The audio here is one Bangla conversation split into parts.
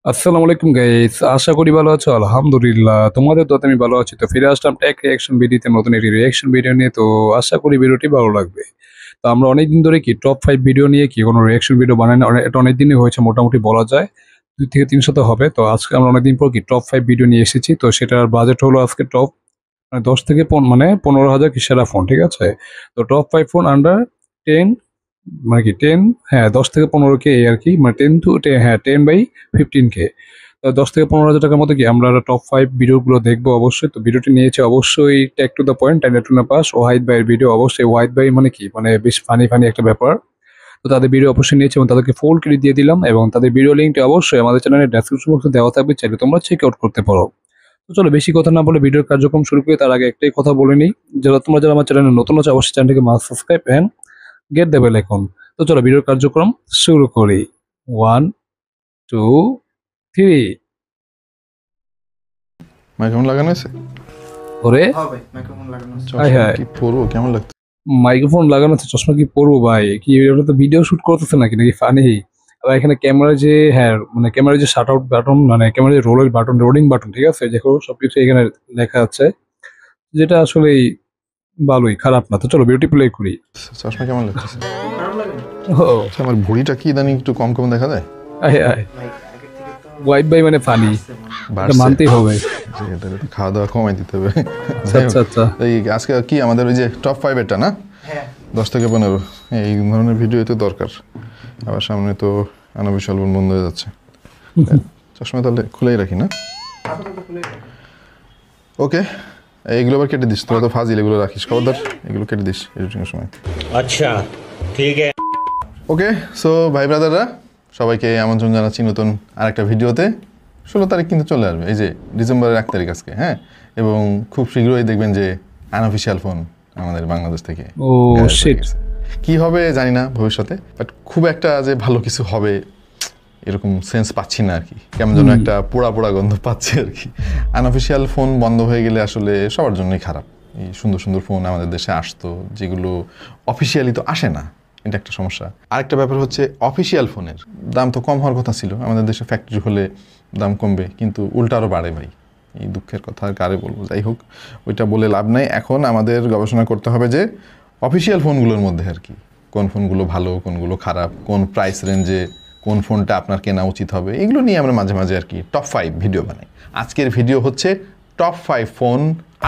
আসসালামু আলাইকুম গাইস, আশা করি ভালো আছো। আলহামদুলিল্লাহ, তোমাদের তো আমি ভালো আছি। তো ফিরে আসলাম টেক রিয়াকশন ভিডিওতে, নতুন একটি রিয়াকশন ভিডিও নিয়ে। তো আশা করি ভিডিওটি ভালো লাগবে। তো আমরা অনেকদিন ধরে কি টপ 5 ভিডিও নিয়ে কি কোনো রিয়াকশন ভিডিও বানাই না, এটা অনেকদিনই হয়েছে, মোটামুটি বলা যায় 2 থেকে 3 সপ্তাহ হবে। তো আজকে আমরা অনেকদিন পর কি টপ 5 ভিডিও নিয়ে এসেছি। তো সেটার বাজেট হলো আজকে টপ মানে 10 থেকে মানে 15,000 কি সেরা ফোন, ঠিক আছে। তো টপ 5 ফোন আন্ডার 10, মানে কি 10, হ্যাঁ 10 থেকে 15 কে এই আর কি, মানে 10 to 10, হ্যাঁ 10/15 কে। 10 থেকে 15 হাজার টাকার মতো কি আমরা টপ 5 ভিডিওগুলো দেখবো অবশ্যই। তো ভিডিওটি নিয়েছে অবশ্যই take to the point, time to না পাস, ওয়াহিদ ভাইয়ের ভিডিও। অবশ্যই ওয়াহিদ ভাই মানে কি মানে বেশ ফানি ফানি একটা ব্যাপার। তো তাদের ভিডিও অবশ্যই নিয়েছে এবং তাদেরকে ফুল ক্রেডিট দিয়ে দিলাম, এবং তাদের ভিডিও লিঙ্কটি অবশ্যই আমাদের চ্যানেলের ডেসক্রিপশন বক্সে দেওয়া থাকবে, চাইলে তোমরা চেক আউট করতে পারো। তো চলো বেশি কথা না বলে ভিডিওর কার্যক্রম শুরু করি। তার আগে একটাই কথা বলে নিই, যারা আমার চ্যানেলে নতুন আছে অবশ্যই চ্যানেলটিকে must subscribe and get the bell icon. তো চলো ভিডিওর কার্যক্রম শুরু করি। 1, 2, 3। মাইক্রোফোন লাগানো আছে? ওরে হ্যাঁ ভাই মাইক্রোফোন লাগানো আছে। হাই চশমা হাই, কি পরবো? কেমন লাগছে? মাইক্রোফোন লাগানো আছে, চশমা কি পরবো ভাই? কি এটা তো ভিডিও শুট করতেছে নাকি নাকি ফানি? আর এখানে ক্যামেরা যে, হ্যাঁ মানে ক্যামেরা যে শাট আউট বাটন, মানে ক্যামেরা যে রোলের বাটন, রোলিং বাটন, ঠিক আছে, দেখো সবকিছু এখানে লেখা আছে, যেটা আসলে ভালোই, খারাপ না। তো চলো ভিডিওটি প্লে করি। চশমা কেমন লাগছে? খারাপ লাগে না ও আচ্ছা, আমার ভুঁড়িটা কি ইদানিং একটু কম কম দেখা যায়? আয় আয়, ভাই, আগের থেকে তো ওয়াইফ ভাই মানে ফানি, আসছে মনে হয়। এটা বাড়ছে? মানতেই হবে। যে তাহলে তো খাওয়া দাওয়া কমাই দিতে হবে। যাই হোক, আচ্ছা আচ্ছা, এই আজকে কি আমাদের ওই যে টপ 5 এরটা না, হ্যাঁ 10 থেকে 15, এই ধরনের ভিডিও তো দরকার। আবার সামনে তো আনবিশাল বন্ধ হয়ে যাচ্ছে। চশমা তাহলে খুলেই রাখি না? আপাতত খুলে রাখো। ওকে, এইগুলো আবার কেটে দিস, তোরা তো ফাজিল, এগুলো রাখিস খবরদার, এগুলো কেটে দিস এডিটিংয়ের সময়। अच्छा ठीक है। ওকে, সো ভাই ব্রাদাররা, সবাইকে আমন্ত্রণ জানাচ্ছি নতুন আরেকটা ভিডিওতে। 16 তারিখ কিন্তু চলে আসবে, এই যে ডিসেম্বরের 1 তারিখ আজকে, হ্যাঁ। এবং খুব শীঘ্রই দেখবেন যে আনঅফিসিয়াল ফোন আমাদের বাংলাদেশ থেকে ও গায়েব হয়ে শিট। গেছে। কি হবে জানি না ভবিষ্যতে, বাট খুব একটা যে ভালো কিছু হবে এরকম সেন্স পাচ্ছি না আর কি। কেমন যেন একটা পোড়া পোড়া গন্ধ পাচ্ছি আর কি। আনঅফিসিয়াল ফোন বন্ধ হয়ে গেলে আসলে সবার জন্যই খারাপ। এই সুন্দর সুন্দর ফোন আমাদের দেশে আসতো, যেগুলো অফিসিয়ালি তো আসে না, এটা একটা সমস্যা। আরেকটা ব্যাপার হচ্ছে অফিসিয়াল ফোনের দাম তো কম হওয়ার কথা ছিল, আমাদের দেশে ফ্যাক্টরি হলে দাম কমবে, কিন্তু উল্টা আরও বাড়ে ভাই। এই দুঃখের কথা আর কারে বলবো, যাই হোক ওইটা বলে লাভ নাই। এখন আমাদের গবেষণা করতে হবে যে অফিসিয়াল ফোনগুলোর মধ্যে আর কি কোন ফোনগুলো ভালো, কোনগুলো খারাপ, কোন প্রাইস রেঞ্জে কোন ফোনটা আপনার কেনা উচিত হবে, এগুলো নিয়ে আমরা মাঝে মাঝে আর কি টপ 5 ভিডিও বানাই। আজকের ভিডিও হচ্ছে টপ 5 ফোন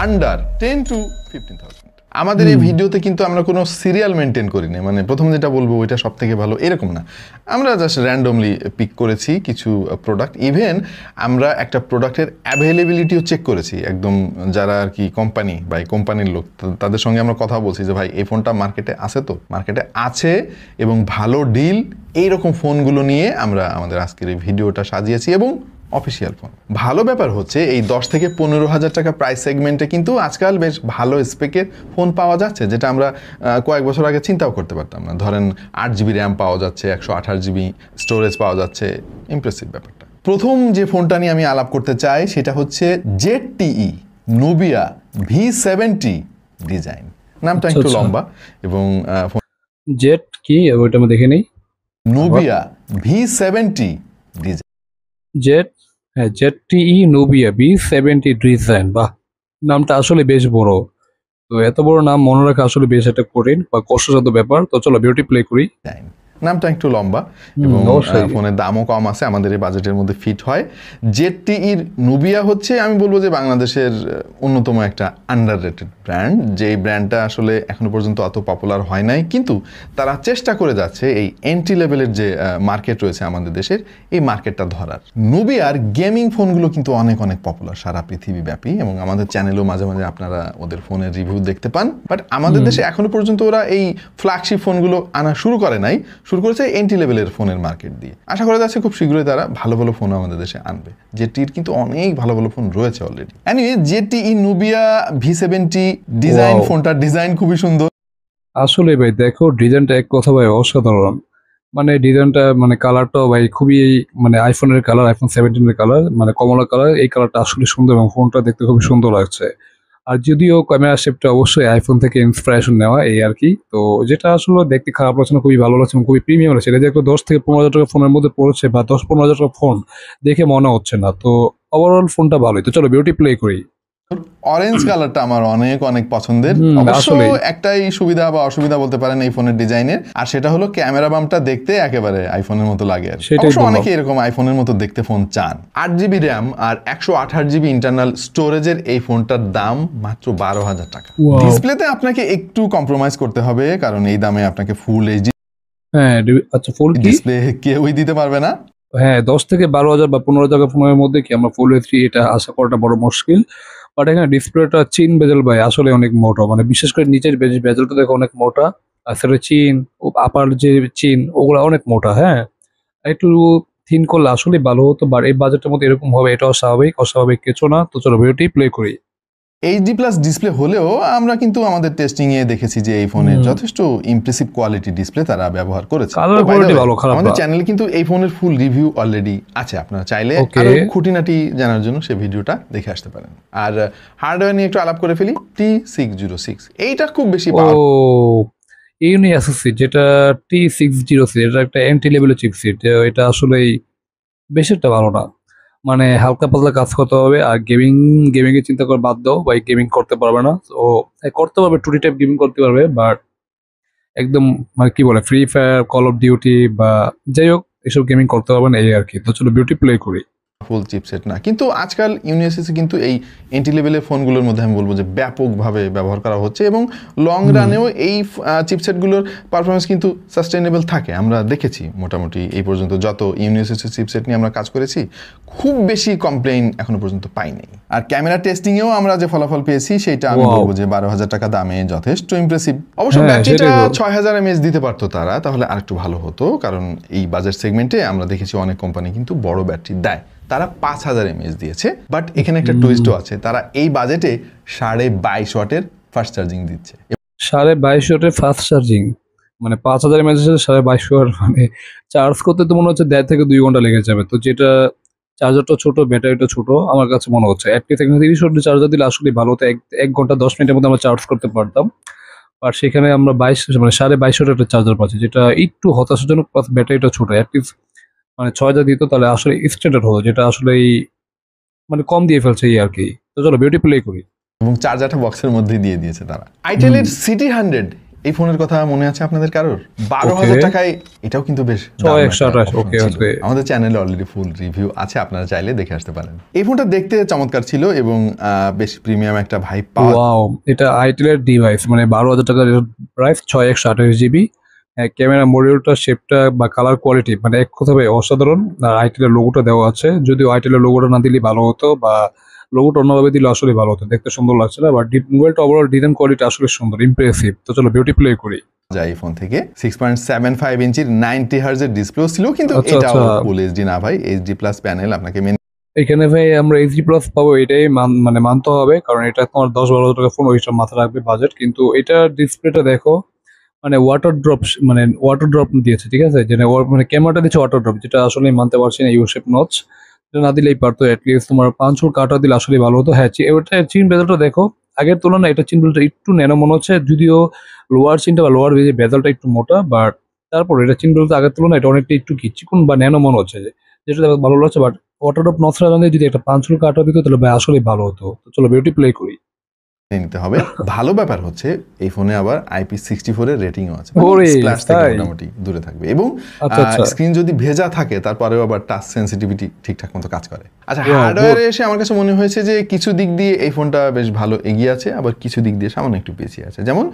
আন্ডার 10 to 15,000। আমাদের এই ভিডিওতে কিন্তু আমরা কোনো সিরিয়াল মেনটেন করি না, মানে প্রথম যেটা বলবো ওইটা সব থেকে ভালো এরকম না। আমরা জাস্ট র্যান্ডমলি পিক করেছি কিছু প্রোডাক্ট। ইভেন আমরা একটা প্রোডাক্টের অ্যাভেলেবিলিটিও চেক করেছি, একদম যারা আর কি কোম্পানি বা কোম্পানির লোক, তাদের সঙ্গে আমরা কথা বলছি যে ভাই এই ফোনটা মার্কেটে আছে, তো মার্কেটে আছে এবং ভালো ডিল, এইরকম ফোনগুলো নিয়ে আমরা আমাদের আজকের এই ভিডিওটা সাজিয়েছি, এবং অফিসিয়াল ফোন। ভালো ব্যাপার হচ্ছে এই 10 থেকে 15 হাজার টাকা প্রাইস সেগমেন্টে কিন্তু আজকাল বেশ ভালো স্পেকের ফোন পাওয়া যাচ্ছে, যেটা আমরা কয়েক বছর আগে চিন্তাও করতে পারতাম না। ধরেন 8 জিবি র্যাম পাওয়া যাচ্ছে, 128 জিবি স্টোরেজ পাওয়া যাচ্ছে, ইমপ্রেসিভ ব্যাপারটা। প্রথম যে ফোনটা নিয়ে আমি আলাপ করতে চাই সেটা হচ্ছে ZTE নুবিয়া V70 ডিজাইন। নামটা একটু আচ্ছা। লম্বা, এবং জেট কি ওইটা আমি দেখে নেই। Nubia V70 design. জেট, হ্যাঁ ZTE নুবিয়া V70 ডিজাইন, বাহ, নামটা আসলে বেশ বড়। তো এত বড় নাম মনে রাখা আসলে বেশ একটা কঠিন বা কষ্টসাধ্য ব্যাপার। তো চলো ভিডিওটি প্লে করি। নামটা একটু লম্বা, এবং অবশ্যই। ফোনের দামও কম আছে, আমাদের এই বাজেটের মধ্যে ফিট হয়। ZTEর নুবিয়া হচ্ছে আমি বলবো যে বাংলাদেশের অন্যতম একটা আন্ডাররেটেড ব্র্যান্ড, যেই ব্র্যান্ডটা আসলে এখনো পর্যন্ত অত পপুলার হয় নাই, কিন্তু তারা চেষ্টা করে যাচ্ছে এই এন্ট্রি লেভেলের যে মার্কেট রয়েছে আমাদের দেশের, এই মার্কেটটা ধরার। নুবিয়ার গেমিং ফোনগুলো কিন্তু অনেক অনেক পপুলার সারা পৃথিবীব্যাপী, এবং আমাদের চ্যানেলেও মাঝে মাঝে আপনারা ওদের ফোনের রিভিউ দেখতে পান। বাট আমাদের দেশে এখনো পর্যন্ত ওরা এই ফ্ল্যাগশিপ ফোনগুলো আনা শুরু করে নাই, শুরু করেছে এন্ট্রি লেভেলের ফোনের মার্কেট দিয়ে। আশা করা যাচ্ছে খুব শীঘ্রই তারা ভালো ভালো ফোন আমাদের দেশে আনবে। ZTEর কিন্তু অনেক ভালো ভালো ফোন রয়েছে already. Anyway, ZTE Nubia V70 design, Wow. ফোনটার ডিজাইন খুবই সুন্দর। আসলে ভাই দেখো ডিজাইনটা এক কথা ভাই অসাধারণ। মানে ডিজাইনটা মানে কালারটাও ভাই খুবই, মানে আইফোনের কালার, আইফোন 17 এর কালার, মানে কমলা কালার, এই কালারটা আসলে সুন্দর এবং ফোনটা দেখতে খুবই সুন্দর লাগছে। আর যদিও ক্যামেরা শেপটা অবশ্যই আইফোন থেকে ইন্সপিরেশন নেওয়া এই আর কি। তো যেটা আসলে দেখতে খারাপ লাগছে না, খুবই ভালো লাগছে এবং খুবই প্রিমিয়াম লাগছে। এটা যে একটা 10 থেকে 15 হাজার টাকা ফোনের মধ্যে পড়েছে বা 10-15 হাজার টাকা ফোন দেখে মনে হচ্ছে না। তো ওভারঅল ফোনটা ভালোই। তো চলো বিউটি প্লে করি। অরেঞ্জ কালারটা আমার অনেক অনেক পছন্দের। অবশ্য আসলেই। একটাই সুবিধা বা অসুবিধা বলতে পারেন এই ফোনের ডিজাইনের, আর সেটা হলো ক্যামেরা বামটা দেখতে একেবারে আইফোনের মতো লাগে আর কি। সেটাই অবশ্য বললাম। অনেকে এরকম আইফোনের মতো দেখতে ফোন চান। 8 জিবি র্যাম আর 128 জিবি ইন্টারনাল স্টোরেজের এই ফোনটার দাম মাত্র 12,000 টাকা। Wow. ডিসপ্লেতে আপনাকে একটু কম্প্রোমাইজ করতে হবে, কারণ এই দামে আপনাকে ফুল এইচডি হ্যাঁ আচ্ছা ফুল কি? ডিসপ্লে কেউই দিতে পারবে না। হ্যাঁ 10 থেকে 12 হাজার বা 15 হাজার টাকা ফোনের মধ্যে কি আমরা ফুল এইচডি এটা আশা করাটা বড় মুশকিল। বাট এখানে ডিসপ্লেটা চিন বেজেল ভাই আসলে অনেক মোটা, মানে বিশেষ করে নিচের বেজেলটা দেখো অনেক মোটা। আর সেটা চিন আপার যে চিন ওগুলো অনেক মোটা। হ্যাঁ একটু থিন করলে আসলে ভালো হতো, বাট এই বাজেটের মধ্যে এরকম হবে এটাও স্বাভাবিক, অস্বাভাবিক কিছু না। তো চলো ভিডিওটি প্লে করি। এইচডি প্লাস ডিসপ্লে হলেও আমরা কিন্তু আমাদের টেস্টিং এ দেখেছি যে এই ফোনের যথেষ্ট ইমপ্রেসিভ কোয়ালিটি ডিসপ্লে তারা ব্যবহার করেছে। Color তো by the quality way, ভালো, খারাপ আমাদের না। চ্যানেলে কিন্তু এই ফোনের ফুল রিভিউ অলরেডি আছে, আপনারা চাইলে Okay. আরো খুঁটিনাটি জানার জন্য সেই ভিডিওটা দেখে আসতে পারেন। আর হার্ডওয়্যার নিয়ে একটু আলাপ করে ফেলি। T606 এইটা খুব বেশি ও পাওয়ার ইউনি অ্যাসোসিয়েট যেটা T606 এটা একটা এন্ট্রি লেভেলের চিপসেট। এটা আসলেই বেশি একটা ভালো না, মানে হালকা পাতলা কাজ করতে হবে। আর গেমিং এর চিন্তা করে বাদ দাও ভাই, গেমিং করতে পারবে না। তো করতে পারবে, টুটি টাইপ গেমিং করতে পারবে, বাট একদম মানে কি বলে free fire, call of duty বা যাই হোক এসব গেমিং করতে পারবে না এই আর কি। তো চলো বিউটি প্লে করি। ফুল চিপসেট না, কিন্তু আজকাল ইউনিএসএসি কিন্তু এই এন্ট্রি লেভেলের ফোনগুলোর মধ্যে আমি বলবো যে ব্যাপকভাবে ব্যবহার করা হচ্ছে, এবং লং রানেও এই চিপসেটগুলোর পারফরমেন্স কিন্তু সাস্টেনেবল থাকে। আমরা দেখেছি মোটামুটি এই পর্যন্ত যত ইউনিএসএসি চিপসেট নিয়ে আমরা কাজ করেছি খুব বেশি কমপ্লেইন এখনো পর্যন্ত পাইনি। আর ক্যামেরা টেস্টিংয়েও আমরা যে ফলাফল পেয়েছি সেটা আমি Wow. বলবো যে 12,000 টাকা দামে যথেষ্ট ইমপ্রেসিভ। অবশ্য হ্যাঁ, ব্যাটারিটা সেটাই তো। 6000 mAh দিতে পারতো তারা, তাহলে আরেকটু ভালো হতো, কারণ এই বাজার সেগমেন্টে আমরা দেখেছি অনেক কোম্পানি কিন্তু বড় ব্যাটারি দেয়। তারা 5000 mAh দিয়েছে, বাট এখানে একটা টুইস্টও আছে, তারা এই বাজেটে 22.5 ওয়াটের ফাস্ট চার্জিং দিচ্ছে। 22.5 ওয়াটের ফাস্ট চার্জিং, মানে 5000 mAh 22.5 ওয়াট, মানে চার্জ করতে তো মনে হচ্ছে 1.5 থেকে 2 ঘন্টা লেগে যাবে। তো যেটা চার্জারটা ছোট, ব্যাটারিটা ছোট, আমার কাছে মনে হচ্ছে অ্যাটলিস্ট এখানে 30 ওয়াটের চার্জার দিলে আসলে ভালো হতো। 1 ঘন্টা 10 মিনিটের মধ্যে আমরা চার্জ করতে পারতাম। আর সেখানে আমরা 22.5 ওয়াটের একটা চার্জার পাচ্ছি, যেটা একটু হতাশাজনক। প্লাস ব্যাটারিটা ছোট, অ্যাটলিস্ট মানে 6 দিত তাহলে আসলে স্ট্যান্ডার্ড হতো, যেটা আসলে মানে কম দিয়ে ফেলছে এই আর কি। তো চলো বিউটি প্লে করি। এবং চার্জারটা বক্সের মধ্যেই দিয়ে দিয়েছে তারা। আইটেলের সিটি 100 এই ফোনের কথা মনে আছে আপনাদের কারোর? 12,000 Okay. টাকায় এটাও কিন্তু বেশ 128, দারুণ একটা okay, option ছিল। okay. আমাদের চ্যানেলে অলরেডি ফুল রিভিউ আছে, আপনারা চাইলে দেখে আসতে পারেন। এই ফোনটা দেখতে চমৎকার ছিল এবং বেশ প্রিমিয়াম একটা ভাইব পাওয়া। ওয়াও, এটা আইটেলের ডিভাইস, মানে 12,000 টাকার প্রাইস, 628 জিবি। ক্যামেরা মডিউলটা, শেপটা বা কালার কোয়ালিটি মানে এক কথা ভাই অসাধারণ। আর আইটেলের লোগোটা দেওয়া আছে, যদিও আইটেলের লোগোটা না দিলে ভালো হতো, বা লোগোটা অন্যভাবে দিলে আসলে ভালো হতো, দেখতে সুন্দর লাগছে না। বাট মোবাইলটা ওভারঅল ডিজাইন কোয়ালিটি আসলে সুন্দর, ইমপ্রেসিভ। তো চলো বিউটি প্লে করি। যায় এই ফোন থেকে 6.75 ইঞ্চির 90 হার্জের ডিসপ্লে ছিল, কিন্তু আচ্ছা, এটাও আচ্ছা। ফুল এইচডি না ভাই, এইচডি প্লাস প্যানেল আপনাকে এখানে ভাই আমরা এইচডি প্লাস পাবো, এটাই মানে মানতে হবে, কারণ এটা তোমার 10-12 টাকা ফোন, ওইটা মাথা রাখবে বাজেট। কিন্তু এটার ডিসপ্লেটা দেখো, মানে ওয়াটার ড্রপ দিয়েছে, ঠিক আছে, যেটা মানে ক্যামেরাটা দিচ্ছে ওয়াটার ড্রপ, যেটা আসলে মানতে পারছি না। ইউ শেপ নচ এটা না দিলেই পারতো, অ্যাটলিস্ট তোমার 5 হুল কাটা দিলে আসলে ভালো হতো। হ্যাঁ ওটা চিন বেজলটা দেখো, আগের তুলনায় এটা চিন বেজলটা একটু ন্যানো মনে হচ্ছে, যদিও লোয়ার চিনটা বা লোয়ার বেজলটা একটু মোটা, বাট তারপর এটা চিন বেজলটা আগের তুলনায় এটা অনেকটা একটু কি চিকন বা ন্যানো মনে হচ্ছে, যেটা ভালো লাগছে। বাট ওয়াটার ড্রপ নচটা যদি একটা 5 হুল কাটা দিত তাহলে ভাই আসলে ভালো হতো। তো চলো বিউটি প্লে করি। নিতে হবে। ভালো ব্যাপার হচ্ছে এই ফোনে আবার IP64 এর রেটিংও আছে, ওরে, স্প্ল্যাশ থেকে তাই? মোটামুটি দূরে থাকবে, এবং আচ্ছা, আচ্ছা। স্ক্রিন যদি ভেজা থাকে তারপরেও আবার টাচ সেন্সিটিভিটি ঠিকঠাক মতো কাজ করে। আচ্ছা, Wow, হার্ডওয়্যারে এসে আমার কাছে মনে হয়েছে যে কিছু দিক দিয়ে এই ফোনটা বেশ ভালো এগিয়ে আছে, আবার কিছু দিক দিয়ে সামান্য একটু পিছিয়ে আছে। যেমন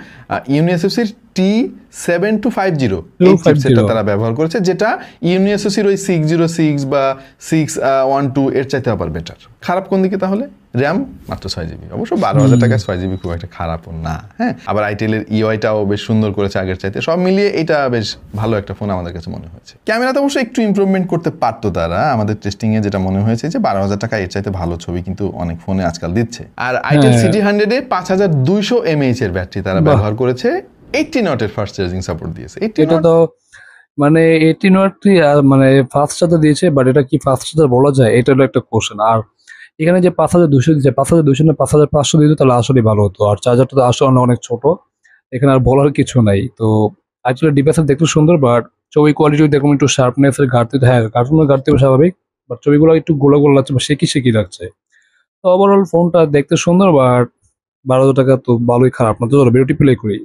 ইউনিএসএসির T7250 এই চিপসেটটা তারা ব্যবহার করেছে, যেটা ইউনিএসএসির ওই 606 বা 612 এর চাইতে আবার বেটার। খারাপ কোন দিকে তাহলে? র্যাম মাত্র 6 জিবি, অবশ্য 12,000 টাকায় 6 জিবি খুব একটা খারাপও না। হ্যাঁ, আবার আইটেলের ইউআইটাও বেশ সুন্দর করেছে আগের চাইতে। সব মিলিয়ে এটা বেশ ভালো একটা ফোন আমাদের কাছে মনে হয়েছে। ক্যামেরাতে অবশ্য একটু ইমপ্রুভমেন্ট করতে পারতো তারা। আমাদের টেস্টিংয়ে যেটা মনে হয়েছে যে 12,000 টাকা এর চাইতে ভালো ছবি কিন্তু অনেক ফোনে আজকাল দিচ্ছে। আর আইটেল সিটি 100-এ 5200 mAh এর ব্যাটারি তারা ব্যবহার করেছে, 18 ওয়াটের ফাস্ট চার্জিং সাপোর্ট দিয়েছে। এটা তো মানে 18 ওয়াট মানে ফাস্ট চার্জার দিয়েছে, বাট এটা কি ফাস্ট চার্জার বলা যায়, এটা হলো একটা কোশ্চেন। আর এখানে যে 5200 দিচ্ছে, 5200 না 5500 দিত তাহলে আসলে ভালো হতো। আর চার্জারটা তো আসলে অনেক ছোট, এখানে আর বলার কিছু নাই। তো অ্যাকচুয়ালি ডিভাইসটা দেখতে সুন্দর, বাট ছবি কোয়ালিটি দেখুন একটু শার্পনেস এর ঘাটতি, তো হ্যাঁ কার্টুনের ঘাটতি স্বাভাবিক, বাট ছবিগুলো একটু গোলা গোলা লাগছে বা শেকি লাগছে। তো ওভারঅল ফোনটা দেখতে সুন্দর, বাট 12,000 টাকা তো ভালোই খারাপ না। তো চলো ভিডিওটি প্লে করি।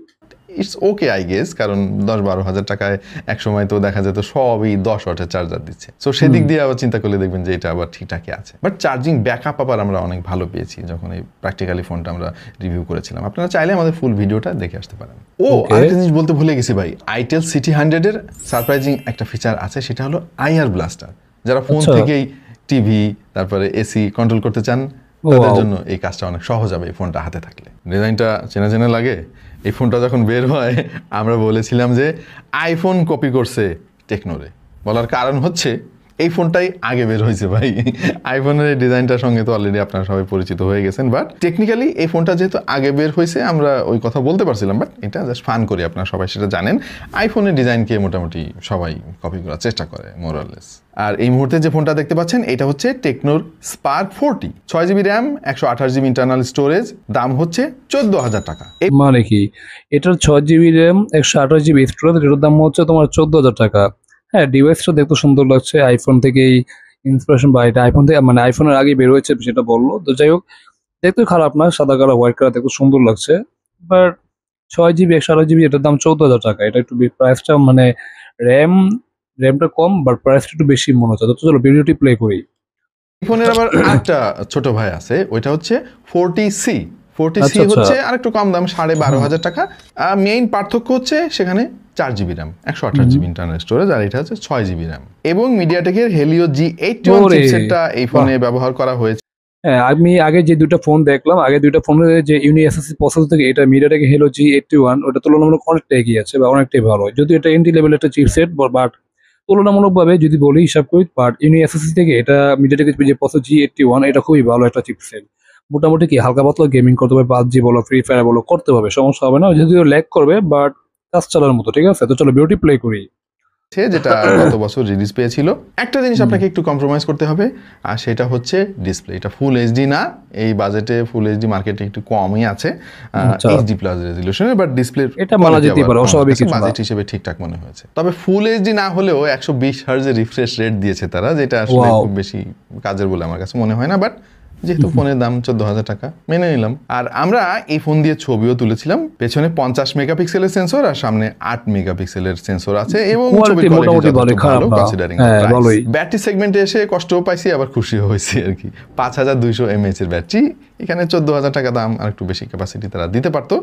ইটস ওকে আই গেস, কারণ 10-12 হাজার টাকায় এক সময় তো দেখা যেত সবই 10 ওয়াটের চার্জার দিচ্ছে। সো সেদিক দিয়ে আবার চিন্তা করলে দেখবেন যে এটা আবার ঠিকঠাকই আছে। বাট চার্জিং ব্যাকআপ আবার আমরা অনেক ভালো পেয়েছি যখন এই প্র্যাকটিক্যালি ফোনটা আমরা রিভিউ করেছিলাম। আপনারা চাইলে আমাদের ফুল ভিডিওটা দেখে আসতে পারেন। Okay. আরেকটা জিনিস বলতে ভুলে গেছি ভাই, আইটেল সিটি 100 এর সারপ্রাইজিং একটা ফিচার আছে, সেটা হলো আইআর ব্লাস্টার। যারা ফোন আচ্ছা। থেকেই টিভি তারপরে এসি কন্ট্রোল করতে চান তাদের Wow. জন্য এই কাজটা অনেক সহজ হবে এই ফোনটা হাতে থাকলে। ডিজাইনটা চেনা চেনা লাগে। এই ফোনটা যখন বের হয় আমরা বলেছিলাম যে আইফোন কপি করছে টেকনোরে। বলার কারণ হচ্ছে এই ফোনটাই আগে বের হয়েছে ভাই। আইফোনের এই ডিজাইনটার সঙ্গে তো অলরেডি আপনারা সবাই পরিচিত হয়ে গেছেন, বাট টেকনিক্যালি এই ফোনটা যেহেতু আগে বের হয়েছে আমরা ওই কথা বলতে পারছিলাম, বাট এটা জাস্ট ফান করি, আপনারা সবাই সেটা জানেন। আইফোনের ডিজাইনকে মোটামুটি সবাই কপি করার চেষ্টা করে মোরালেস। আর এই মুহূর্তে যে ফোনটা দেখতে পাচ্ছেন এটা হচ্ছে টেকনোর spark 40, 6GB RAM, 128GB internal storage, দাম হচ্ছে 14,000 টাকা। মানে কি, এটার 6GB র্যাম 128GB স্টোরেজ, এটার দাম হচ্ছে তোমার 14,000 টাকা। হ্যাঁ, ডিভাইসটা দেখতে সুন্দর লাগছে, আইফোন থেকেই ইন্সপিরেশন, বা এটা আইফোন থেকে মানে আইফোনের আগে বের হয়েছে সেটা বললো। তো যাই হোক, দেখতে খারাপ না, সাদা কালার হোয়াইট কালার দেখতে সুন্দর লাগছে। বাট 6GB 128GB এটার দাম 14,000 টাকা, এটা একটু প্রাইসটা মানে র্যামটা কম, বাট প্রাইসটা একটু বেশি মনে হচ্ছে। তো চলো ভিডিওটি প্লে করি। ফোনের আবার আরেকটা ছোট ভাই আছে, ওইটা হচ্ছে 40C। 40C আচ্ছা, আচ্ছা। হচ্ছে আরেকটু কম দাম, 12,500 টাকা। মেইন পার্থক্য হচ্ছে সেখানে 4GB RAM, 128GB internal storage, আর এটা হচ্ছে 6GB র্যাম। এবং মিডিয়াটেকের হেলিও G81 ওরে, চিপসেটটা এই ফোনে ব্যবহার করা হয়েছে। হ্যাঁ, আমি আগে যে দুইটা ফোন দেখলাম, আগে দুইটা ফোনের যে ইউনিএসএসসি প্রসেসর থেকে এটা মিডিয়াটেক হেলো G81 ওটা তুলনামূলক অনেকটা এগিয়ে আছে বা অনেকটাই ভালো, যদিও এটা এন্ট্রি লেভেল একটা চিপসেট, বাট তুলনামূলকভাবে যদি বলি হিসাব করি, বাট ইউনিএসএসসি থেকে এটা মিডিয়াটেকের যে প্রসেসর G81 এটা খুবই ভালো একটা চিপসেট। মোটামুটি কি হালকা পাতলা গেমিং করতে হবে, পাবজি বলো ফ্রি ফায়ার বলো করতে হবে, সমস্যা হবে না, যদিও ল্যাগ করবে বাট কাজ চালার মতো। ঠিক আছে, তো চলো ভিডিওটি প্লে করি। যেটা গত বছর রিলিজ পেয়েছিল। একটা জিনিস আপনাকে একটু কম্প্রোমাইজ করতে হবে, আর সেটা হচ্ছে ডিসপ্লে। এটা ফুল এইচডি না, এই বাজেটে ফুল এইচডি মার্কেটে একটু কমই আছে, আচ্ছা। এইচডি প্লাস রেজলিউশনের, বাট ডিসপ্লে এটা মানা যেতেই পারে, অস্বাভাবিক কিছু না। বাজেট হিসেবে ঠিকঠাক মনে হয়েছে। তবে ফুল এইচডি না হলেও 120 হার্জের রিফ্রেশ রেট দিয়েছে তারা, যেটা আসলে Wow. খুব বেশি কাজের বলে আমার কাছে মনে হয় না, বাট যেহেতু ফোনের দাম 14,000 টাকা মেনে নিলাম। আর আমরা এই ফোন দিয়ে ছবিও তুলেছিলাম। পেছনে 50 মেগাপিক্সেলের সেন্সর আর সামনে 8 মেগাপিক্সেলের সেন্সর আছে, এবং Quality মোটামুটি ভালোই, খারাপ না। কনসিডারিং হ্যাঁ, ভালোই। ব্যাটারি সেগমেন্টে এসে কষ্টও পাইছি আবার খুশিও হয়েছি আর কি। 5200 mAh এর ব্যাটারি, এখানে 14,000 টাকা দাম, আর একটু বেশি ক্যাপাসিটি তারা দিতে পারতো।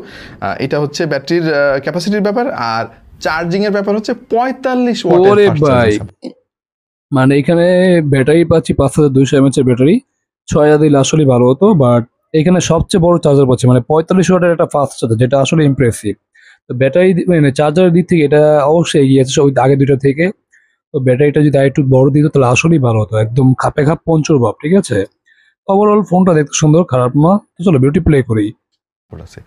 এটা হচ্ছে ব্যাটারির ক্যাপাসিটির ব্যাপার। আর চার্জিং এর ব্যাপার হচ্ছে 45 ওয়াটের ওরে ফাস্ট ভাই, চার্জিং। মানে এখানে ব্যাটারি পাচ্ছি 5200 mAh এর ব্যাটারি, 6,000 দিলে আসলে ভালো হতো, বাট এখানে সবচেয়ে বড় চার্জার পাচ্ছি, মানে 45 ওয়াটের একটা ফাস্ট চার্জার, যেটা আসলে ইমপ্রেসিভ। তো ব্যাটারি মানে চার্জারের দিক থেকে এটা অবশ্যই এগিয়ে আছে ওই আগে দুটো থেকে। তো ব্যাটারিটা যদি আরেকটু বড় দিত তাহলে আসলেই ভালো হতো, একদম খাপে খাপ পঞ্চর ভাব। ঠিক আছে, ওভারঅল ফোনটা দেখতে সুন্দর, খারাপ না। তো চলো বিউটি প্লে করি। আছে।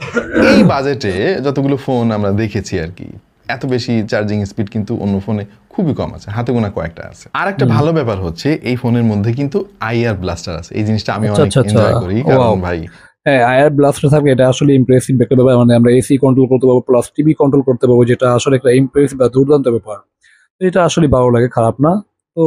এই বাজেটে যতগুলো ফোন আমরা দেখেছি আর কি, এত বেশি চার্জিং স্পিড কিন্তু অন্য ফোনে খুবই কম আছে, হাতে গোনা কয়েকটা আছে। আর একটা ভালো ব্যাপার হচ্ছে এই ফোনের মধ্যে কিন্তু আইআর ব্লাস্টার আছে। এই জিনিসটা আমি অনেক এনজয় করি, কারণ ভাই হ্যাঁ, আয়ার ব্লাস্টার থাকবে, এটা আসলে ইমপ্রেসিভ একটা ব্যাপার। মানে আমরা এসি কন্ট্রোল করতে পারবো প্লাস টিভি কন্ট্রোল করতে পারবো, যেটা আসলে একটা ইমপ্রেসিভ বা দুর্দান্ত ব্যাপার। তো এটা আসলে ভালো লাগে, খারাপ না। তো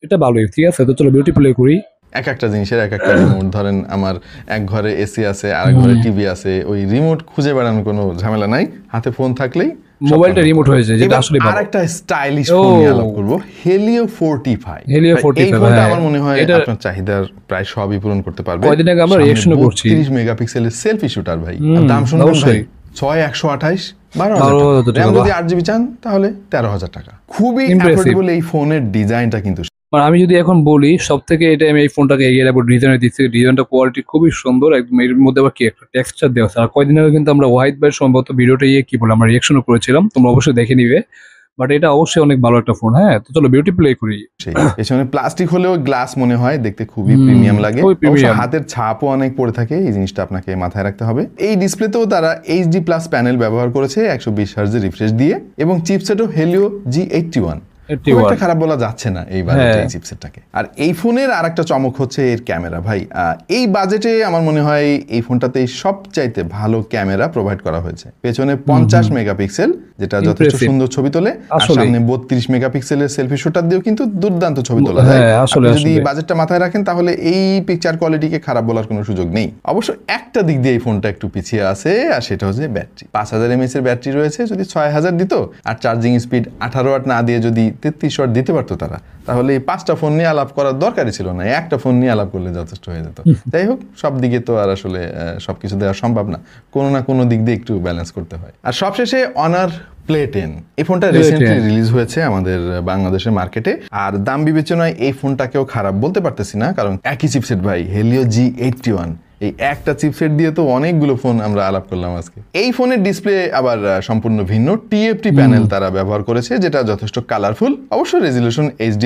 এটা ভালোই, ঠিক আছে। তো চলো বিউটি প্লে করি। এক একটা জিনিসের এক একটা রিমোট। ধরেন আমার এক ঘরে এসি আছে, আরেক ঘরে টিভি আছে, ওই রিমোট খুঁজে বেড়ানোর কোনো ঝামেলা নাই, হাতে ফোন থাকলেই মোবাইলটা রিমোট হয়েছে, যেটা আসলে ভালো। আরেকটা স্টাইলিশ ফোন নিয়ে আলাপ করব, হেলিও 45। হেলিও 45, এই ফোনটা হ্যাঁ। আমার মনে হয় এটা আপনার চাহিদার প্রায় সবই পূরণ করতে পারবে। কয়দিন আগে আমরা রিঅ্যাকশনও করছি। 30 মেগাপিক্সেলের সেলফি শুটার ভাই, আর দাম শুনবেন ভাই, অবশ্যই। 6128, 12,000 টাকা। র্যাম যদি 8GB চান তাহলে 13,000 টাকা। খুবই Impressive। অ্যাফোর্ডেবল এই ফোনের ডিজাইনটা কিন্তু। মানে আমি যদি এখন বলি সব থেকে এটা আমি এই ফোনটাকে এগিয়ে রাখবো ডিজাইনের দিক থেকে। ডিজাইনটা কোয়ালিটি খুবই সুন্দর, একদম এর মধ্যে আবার কি একটা টেক্সচার দেওয়া আছে। আর কয়দিন আগে কিন্তু আমরা ওয়াইড বাই সম্ভবত ভিডিওটা কি বলে আমরা রিঅ্যাকশনও করেছিলাম, তোমরা অবশ্যই দেখে নিবে। বাট এটা অবশ্যই অনেক ভালো একটা ফোন। হ্যাঁ, তো চলো বিউটি প্লে করি। সেই পেছনে প্লাস্টিক হলেও গ্লাস মনে হয়, দেখতে খুবই প্রিমিয়াম লাগে। খুবই premium। অবশ্য হাতের ছাপও অনেক পড়ে থাকে, এই জিনিসটা আপনাকে মাথায় রাখতে হবে। এই ডিসপ্লেতেও তারা এইচডি প্লাস প্যানেল ব্যবহার করেছে 120 হার্জের রিফ্রেশ দিয়ে, এবং চিপসেটও হেলিও G81। খুব একটা খারাপ বলা যাচ্ছে না এই বাজেটে হ্যাঁ। এই চিপসেটটাকে। আর এই ফোনের আর একটা চমক হচ্ছে এর ক্যামেরা ভাই। এই বাজেটে আমার মনে হয় এই ফোনটাতে সবচাইতে ভালো ক্যামেরা প্রোভাইড করা হয়েছে। পেছনে 50 মেগাপিক্সেল, যেটা যথেষ্ট Impressive. সুন্দর ছবি তোলে, আর আসলেই। সামনে 32 মেগাপিক্সেলের সেলফি শুটার দিয়েও কিন্তু দুর্দান্ত ছবি তোলা যায়। হ্যাঁ, আসলে, আপনি যদি আসলে। বাজেটটা মাথায় রাখেন তাহলে এই পিকচার কোয়ালিটিকে খারাপ বলার কোনো সুযোগ নেই। অবশ্য একটা দিক দিয়ে এই ফোনটা একটু পিছিয়ে আছে, আর সেটা হচ্ছে ব্যাটারি। 5000 mAh এর ব্যাটারি রয়েছে, যদি 6000 দিত আর চার্জিং স্পিড 18 ওয়াট না দিয়ে যদি 33 ওয়াট দিতে পারতো তারা, তাহলে এই 5টা ফোন নিয়ে আলাপ করার দরকারই ছিল না, একটা ফোন নিয়ে আলাপ করলে যথেষ্ট হয়ে যেত। যাই হোক, সব দিকে তো আর আসলে সবকিছু দেওয়া সম্ভব না, কোনো না কোনো দিক দিয়ে একটু ব্যালেন্স করতে হয়। আর সবশেষে অনার প্লে 10, এই ফোনটা রিসেন্টলি রিলিজ হয়েছে আমাদের বাংলাদেশের মার্কেটে। আর দাম বিবেচনায় এই ফোনটাকেও খারাপ বলতে পারতেছি না, কারণ একই চিপসেট ভাই, হেলিও G81। এই একটা চিপসেট দিয়ে তো অনেকগুলো ফোন আমরা আলাপ করলাম আজকে। এই ফোনের ডিসপ্লে আবার সম্পূর্ণ ভিন্ন, TFT প্যানেল তারা ব্যবহার করেছে, যেটা যথেষ্ট কালারফুল। অবশ্য রেজলিউশন HD+,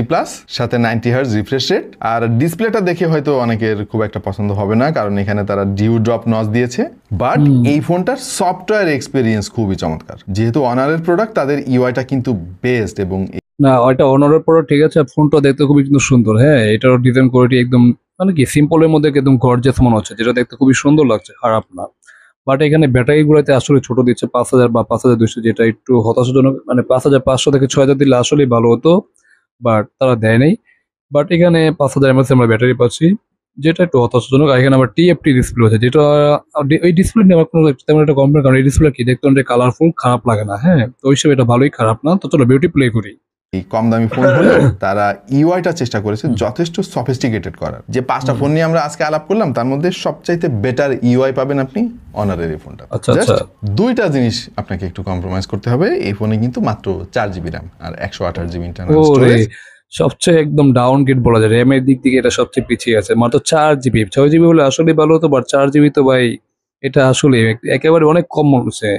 সাথে 90 হার্জ রিফ্রেশ রেট। আর ডিসপ্লেটা দেখে হয়তো অনেকের খুব একটা পছন্দ হবে না, কারণ এখানে তারা ডিউ ড্রপ নচ দিয়েছে। বাট এই ফোনটার সফটওয়্যার এক্সপিরিয়েন্স খুবই চমৎকার। যেহেতু অনারের প্রোডাক্ট, তাদের ইউআইটা কিন্তু বেস্ট। এবং না, ওইটা অনারের পরে ঠিক আছে, ফোনটা দেখতে খুবই কিন্তু সুন্দর। হ্যাঁ, এটার ডিজাইন কোয়ালিটি একদম মানে কি সিম্পলের মধ্যে একদম গর্জিয়াস মনে হচ্ছে, যেটা দেখতে খুবই সুন্দর লাগছে, খারাপ না। বাট এখানে ব্যাটারি গুলোতে আসলে ছোট দিচ্ছে 5000 বা 5200, যেটা একটু হতাশাজনক। মানে 5500 থেকে 6000 দিলে আসলেই ভালো হতো, বাট তারা দেয় নাই। বাট এখানে 5000 mAh আমরা ব্যাটারি পাচ্ছি, যেটা একটু হতাশাজনক। আর এখানে আবার TFT ডিসপ্লে আছে, যেটা ওই ডিসপ্লে নিয়ে আমার কোনো তেমন একটা কমপ্লেন, কারণ এই ডিসপ্লে কি দেখতে অনেক কালারফুল, খারাপ লাগে না। হ্যাঁ, তো ওই হিসেবে এটা ভালোই, খারাপ না। তো চলো বিউটি প্লে করি। এই কম দামি ফোন হলেও তারা ইউআইটা চেষ্টা করেছে যথেষ্ট সফিস্টিকেটেড করার। যে 5টা ফোন নিয়ে আমরা আজকে আলাপ করলাম, তার মধ্যে সবচাইতে বেটার ইউআই পাবেন আপনি অনারের এই ফোনটা। আচ্ছা, Just আচ্ছা। দুইটা জিনিস আপনাকে একটু কম্প্রোমাইজ করতে হবে। এই ফোনে কিন্তু মাত্র 4GB র্যাম আর 128GB ইন্টারনাল ওরে, স্টোরেজ। সবচেয়ে একদম ডাউন গ্রেড বলা যায়, র্যামের দিক থেকে এটা সবচেয়ে পিছিয়ে আছে। মাত্র 4GB, 6GB হলে আসলে ভালো হতো, বাট 4GB তো ভাই এটা আসলে একেবারে অনেক কম মনে হচ্ছে।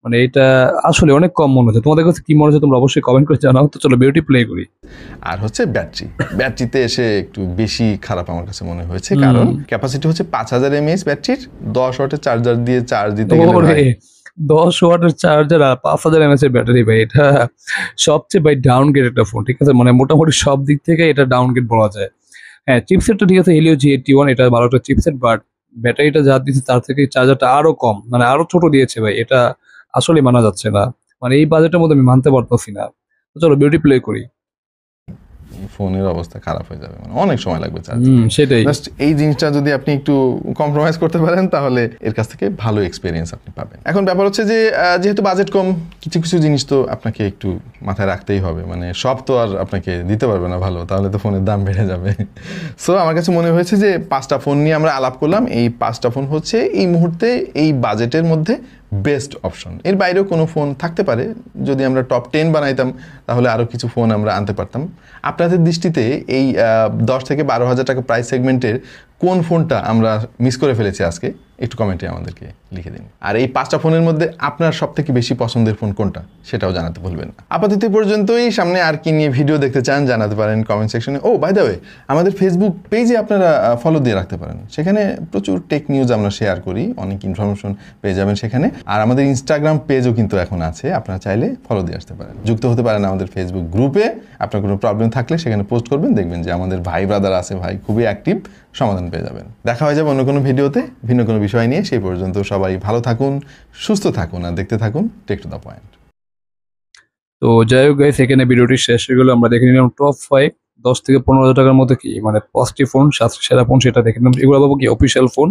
মানে এটা আসলে অনেক কম মনে হচ্ছে। তোমাদের কাছে কি মনে হচ্ছে তোমরা অবশ্যই কমেন্ট করে জানাও। তো চলো বিউটি প্লে করি। আর হচ্ছে ব্যাটারিতে এসে একটু বেশি খারাপ আমার কাছে মনে হয়েছে, কারণ ক্যাপাসিটি হচ্ছে 5000 mAh ব্যাটারির, 10 ওয়াটের চার্জার দিয়ে চার্জ দিতে গেলে ওরে, ভাই 10 ওয়াটের চার্জার আর 5000 mAh এর ব্যাটারি, ভাই এটা সবচেয়ে ভাই ডাউন গ্রেড একটা ফোন। ঠিক আছে, মানে মোটামুটি সব দিক থেকে এটা ডাউন গ্রেড বলা যায়। হ্যাঁ, চিপসেটটা ঠিক আছে, হেলিও G81, এটা ভালো একটা চিপসেট, বাট ব্যাটারিটা যা দিচ্ছে তার থেকে চার্জারটা আরো কম, মানে আরো ছোট দিয়েছে ভাই। এটা আসলে মানা যাচ্ছে না, মানে এই বাজেটের মধ্যে আমি মানতে পারতেছি না। তো চলো বিউটি প্লে করি। ফোনের অবস্থা খারাপ হয়ে যাবে, মানে অনেক সময় লাগবে চার্জ। সেটাই। জাস্ট এই জিনিসটা যদি আপনি একটু কম্প্রোমাইজ করতে পারেন, তাহলে এর কাছ থেকে ভালো এক্সপিরিয়েন্স আপনি পাবেন। এখন ব্যাপার হচ্ছে যে যেহেতু বাজেট কম, কিছু কিছু জিনিস তো আপনাকে একটু মাথায় রাখতেই হবে। মানে সব তো আর আপনাকে দিতে পারবে না ভালো, তাহলে তো ফোনের দাম বেড়ে যাবে। সো আমার কাছে মনে হয়েছে যে 5টা ফোন নিয়ে আমরা আলাপ করলাম, এই 5টা ফোন হচ্ছে এই মুহূর্তে এই বাজেটের মধ্যে বেস্ট অপশন। এর বাইরেও কোনো ফোন থাকতে পারে, যদি আমরা টপ 10 বানাইতাম তাহলে আরও কিছু ফোন আমরা আনতে পারতাম। আপনাদের দৃষ্টিতে এই 10 থেকে 12,000 টাকা প্রাইস সেগমেন্টের কোন ফোনটা আমরা মিস করে ফেলেছি আজকে, একটু কমেন্টে আমাদেরকে লিখে দিন। আর এই 5টা ফোনের মধ্যে আপনার সব থেকে বেশি পছন্দের ফোন কোনটা, সেটাও জানাতে ভুলবেন না। আপাতত পর্যন্তই। সামনে আর কি নিয়ে ভিডিও দেখতে চান জানাতে পারেন কমেন্ট সেকশনে। ও বাই দ্য ওয়ে, আমাদের ফেসবুক পেজে আপনারা ফলো দিয়ে রাখতে পারেন, সেখানে প্রচুর টেক নিউজ আমরা শেয়ার করি, অনেক ইনফরমেশন পেয়ে যাবেন সেখানে। আর আমাদের ইনস্টাগ্রাম পেজও কিন্তু এখন আছে, আপনারা চাইলে ফলো দিয়ে আসতে পারেন, যুক্ত হতে পারেন আমাদের ফেসবুক গ্রুপে। আপনার কোনো প্রবলেম থাকলে সেখানে পোস্ট করবেন, দেখবেন যে আমাদের ভাই ব্রাদার আছে, ভাই খুবই অ্যাক্টিভ, সমাধান পেয়ে যাবেন। দেখা হয়ে যাবে অন্য কোনো ভিডিওতে ভিন্ন কোনো বিষয় নিয়ে। সেই পর্যন্ত সবাই ভালো থাকুন, সুস্থ থাকুন, আর দেখতে থাকুন টেক টু দ্য পয়েন্ট। তো যাই হোক গাইস, এখানে ভিডিওটি শেষ হয়ে গেল। আমরা দেখে নিলাম টপ 5 10 থেকে 15,000 টাকার মধ্যে কি মানে পজিটিভ ফোন, সেরা ফোন, সেটা দেখে নিলাম। এগুলো পাবো কি অফিসিয়াল ফোন।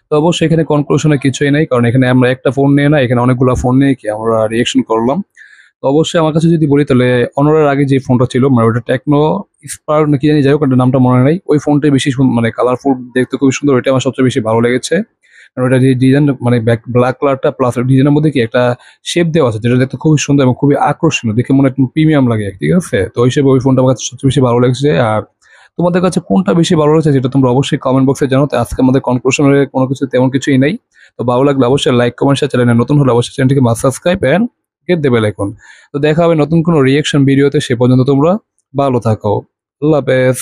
তো অবশ্যই এখানে কনক্লুশনে কিছুই নাই, কারণ এখানে আমরা একটা ফোন নিয়ে না, এখানে অনেকগুলো ফোন নিয়ে কি আমরা রিয়েকশন করলাম। তো অবশ্যই আমার কাছে যদি বলি, তাহলে অনরের আগে যে ফোনটা ছিল, মানে ওটা টেকনো স্পার্ক নাকি জানি, যাই হোক ওটার নামটা মনে নাই, ওই ফোনটাই বেশি মানে কালারফুল, দেখতে খুবই সুন্দর, ওইটা আমার সবচেয়ে বেশি ভালো লেগেছে। কারণ ওটা যে ডিজাইন, মানে ব্ল্যাক কালারটা প্লাস ডিজাইনের মধ্যে কি একটা শেপ দেওয়া আছে, যেটা দেখতে খুবই সুন্দর এবং খুবই আকর্ষণীয়, দেখে মনে একদম প্রিমিয়াম লাগে। ঠিক আছে, তো ওই হিসেবে ওই ফোনটা আমার কাছে সবচেয়ে বেশি ভালো লেগেছে। আর তোমাদের কাছে কোনটা বেশি ভালো লাগছে, যেটা তোমরা অবশ্যই কমেন্ট বক্সে জানো। তো আজকে আমাদের কনক্লুশনের কোনো কিছু তেমন কিছুই নেই। তো ভালো লাগলে অবশ্যই লাইক, কমেন্ট, শেয়ার, চ্যানেলে নতুন হলে অবশ্যই চ্যানেলটিকে must subscribe and get the bell icon. তো দেখা হবে নতুন কোনো রিয়েকশন ভিডিওতে। সে পর্যন্ত তোমরা ভালো থাকো। আল্লাহ হাফেজ।